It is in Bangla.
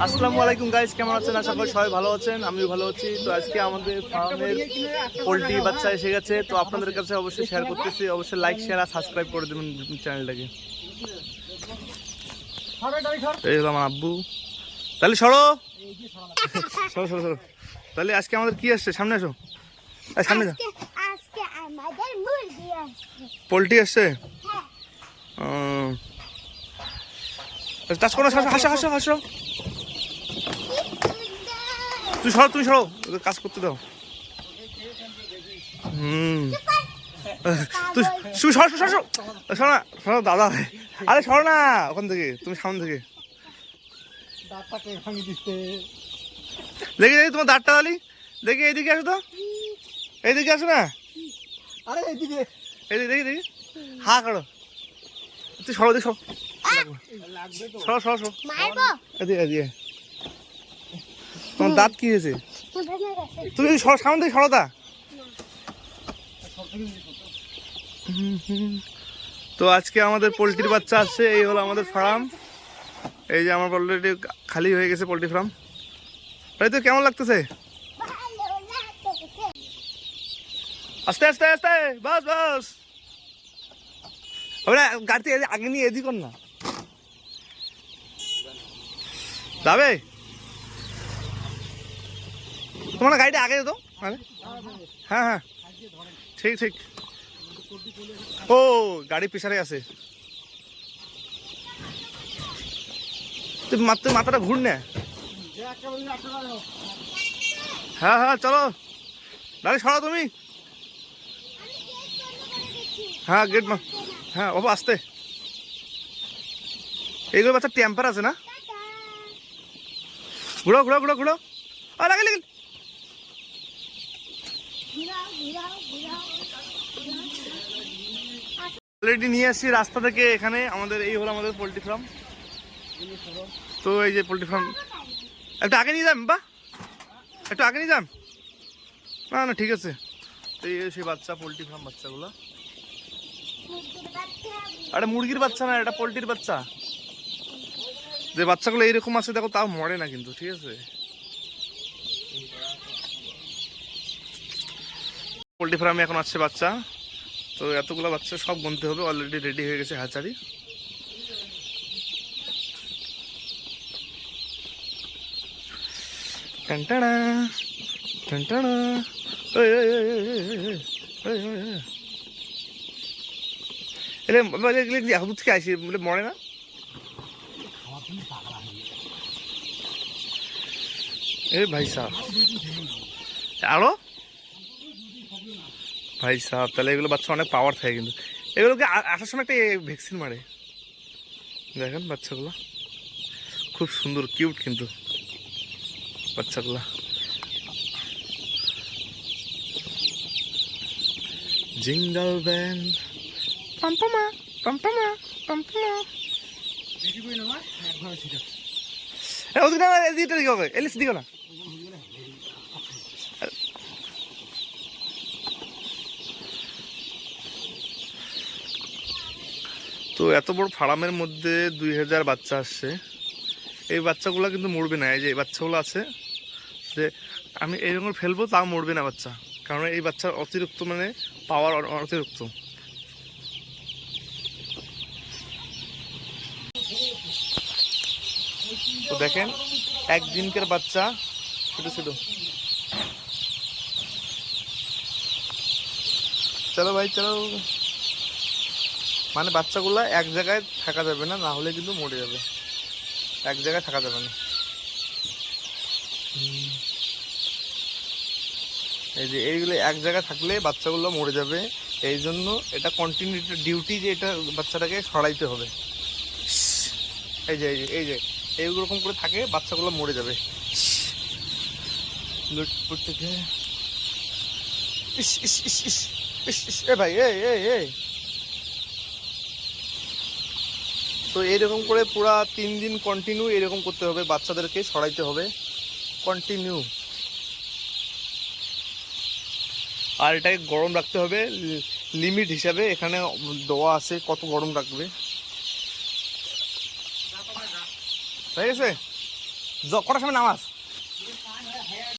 আসসালামু আলাইকুম গাইস, কেমন আছেন? আশা করি সবাই ভালো আছেন, আমিও ভালো আছি। তো আজকে আমাদের ফার্মের পোল্ট্রি বাচ্চা এসে গেছে, তো আপনাদের কাছে অবশ্যই শেয়ার করতেছি। অবশ্যই লাইক শেয়ার আর সাবস্ক্রাইব করে দেবেন চ্যানেলটাকে। এই হলো আমার আব্বু। তাহলে সরো সরো সরো সরো। তাহলে আজকে আমাদের কি আসছে? সামনে আসো, সামনে যাও। পোল্ট্রি আসছে। টাচ করো, হাসো হাসো হাসো। তুমি সরো, কাজ করতে দাও। তুই সরো না, সরো দাদা। আরে সরো না ওখান থেকে, তুমি সামনে থেকে। দেখি দেখি তোমার দাঁতটা দালি দেখি। এইদিকে আসো তো, এইদিকে আসো না। আরে এইদিকে এইদিকে দেখি দেখি। হা করো, তুই সরো দেখো। সরো সরো সরো, এদিকে এদিকে। তোমার দাঁত কি হয়েছে? তুমি সামনে থেকে সরো তা। তো আজকে আমাদের পোল্ট্রির বাচ্চা আসছে। এই হলো আমাদের ফার্ম। এই যে আমার অলরেডি খালি হয়ে গেছে পোল্ট্রি ফার্ম। তাই তো কেমন লাগতেছে? আস্তে আস্তে আস্তে, বাস বাস। গাড়িতে আগে নিয়ে এদিক কর না, যাবে। তোমার গাড়িটা আগে যেত। হ্যাঁ হ্যাঁ, ঠিক ঠিক। ও গাড়ি পিছারে আছে। তুই মাথাটা ঘুর না। হ্যাঁ হ্যাঁ চলো, গাড়ি সরাও তুমি। হ্যাঁ গেট হ্যাঁ বাবা আসতে। এইগুলো বাচ্চা টেম্পার আছে না। ঘুরো ঘুরো ঘুরো ঘুরো। আর লাগে লাগে। অলরেডি নিয়ে আসছি রাস্তা থেকে এখানে আমাদের। এই হলো আমাদের পোল্ট্রি ফার্ম। তো এই যে পোল্ট্রি ফার্ম, একটু আগে নিয়ে যান বা, একটু আগে নিয়ে যান। না না ঠিক আছে। তো এই সেই বাচ্চা, পোল্ট্রি ফার্ম বাচ্চাগুলো। আরে মুরগির বাচ্চা না, এটা পোল্ট্রির বাচ্চা। যে বাচ্চাগুলো এইরকম আছে দেখো, তাও মরে না কিন্তু, ঠিক আছে। পোল্ট্রি ফার্মে এখন আসছে বাচ্চা। তো এতগুলো বাচ্চা সব গুনতে হবে। অলরেডি রেডি হয়ে গেছে হ্যাচারি। টানটানা টানটানা। এখন থেকে আসি বলে মরে না। এ ভাই সাহেব, আরো ভাই সাহেব, তাহলে এগুলো বাচ্চা অনেক পাওয়ার থাকে কিন্তু। এগুলোকে আসার সময় একটা ভ্যাকসিন মারে। দেখেন বাচ্চাগুলো খুব সুন্দর কিউট কিন্তু বাচ্চাগুলো। জিঙ্গল বেল পাম্পামা পাম্পামা পাম্পামা। ওদিকে দিকে হবে, এলিস দিকে না। তো এত বড় ফার্মের মধ্যে 2000 বাচ্চা আসছে। এই বাচ্চাগুলো কিন্তু মরবে না। এই যে এই বাচ্চাগুলো আছে, যে আমি এইরকম ফেলবো তাও মরবে না বাচ্চা, কারণ এই বাচ্চার অতিরিক্ত মানে পাওয়ার অতিরিক্ত। তো দেখেন একদিনকার বাচ্চা, ছোট ছোট। চলো ভাই চলো। মানে বাচ্চাগুলো এক জায়গায় থাকা যাবে না, না হলে কিন্তু মরে যাবে। এক জায়গায় থাকা যাবে না। এই যে এইগুলো এক জায়গায় থাকলে বাচ্চাগুলো মরে যাবে। এই জন্য এটা কন্টিনিউটি ডিউটি, যে এটা বাচ্চাটাকে সরাইতে হবে। এই যে এই যে এইরকম করে থাকে, বাচ্চাগুলো মরে যাবে। এ ভাই এই তো এইরকম করে পুরা 3 দিন কন্টিনিউ এরকম করতে হবে, বাচ্চাদেরকে সরাইতে হবে কন্টিনিউ। আর এটাকে গরম রাখতে হবে লিমিট হিসাবে। এখানে দেওয়া আছে কত গরম রাখবে, ঠিক আছে। কটার সময় নামাজ?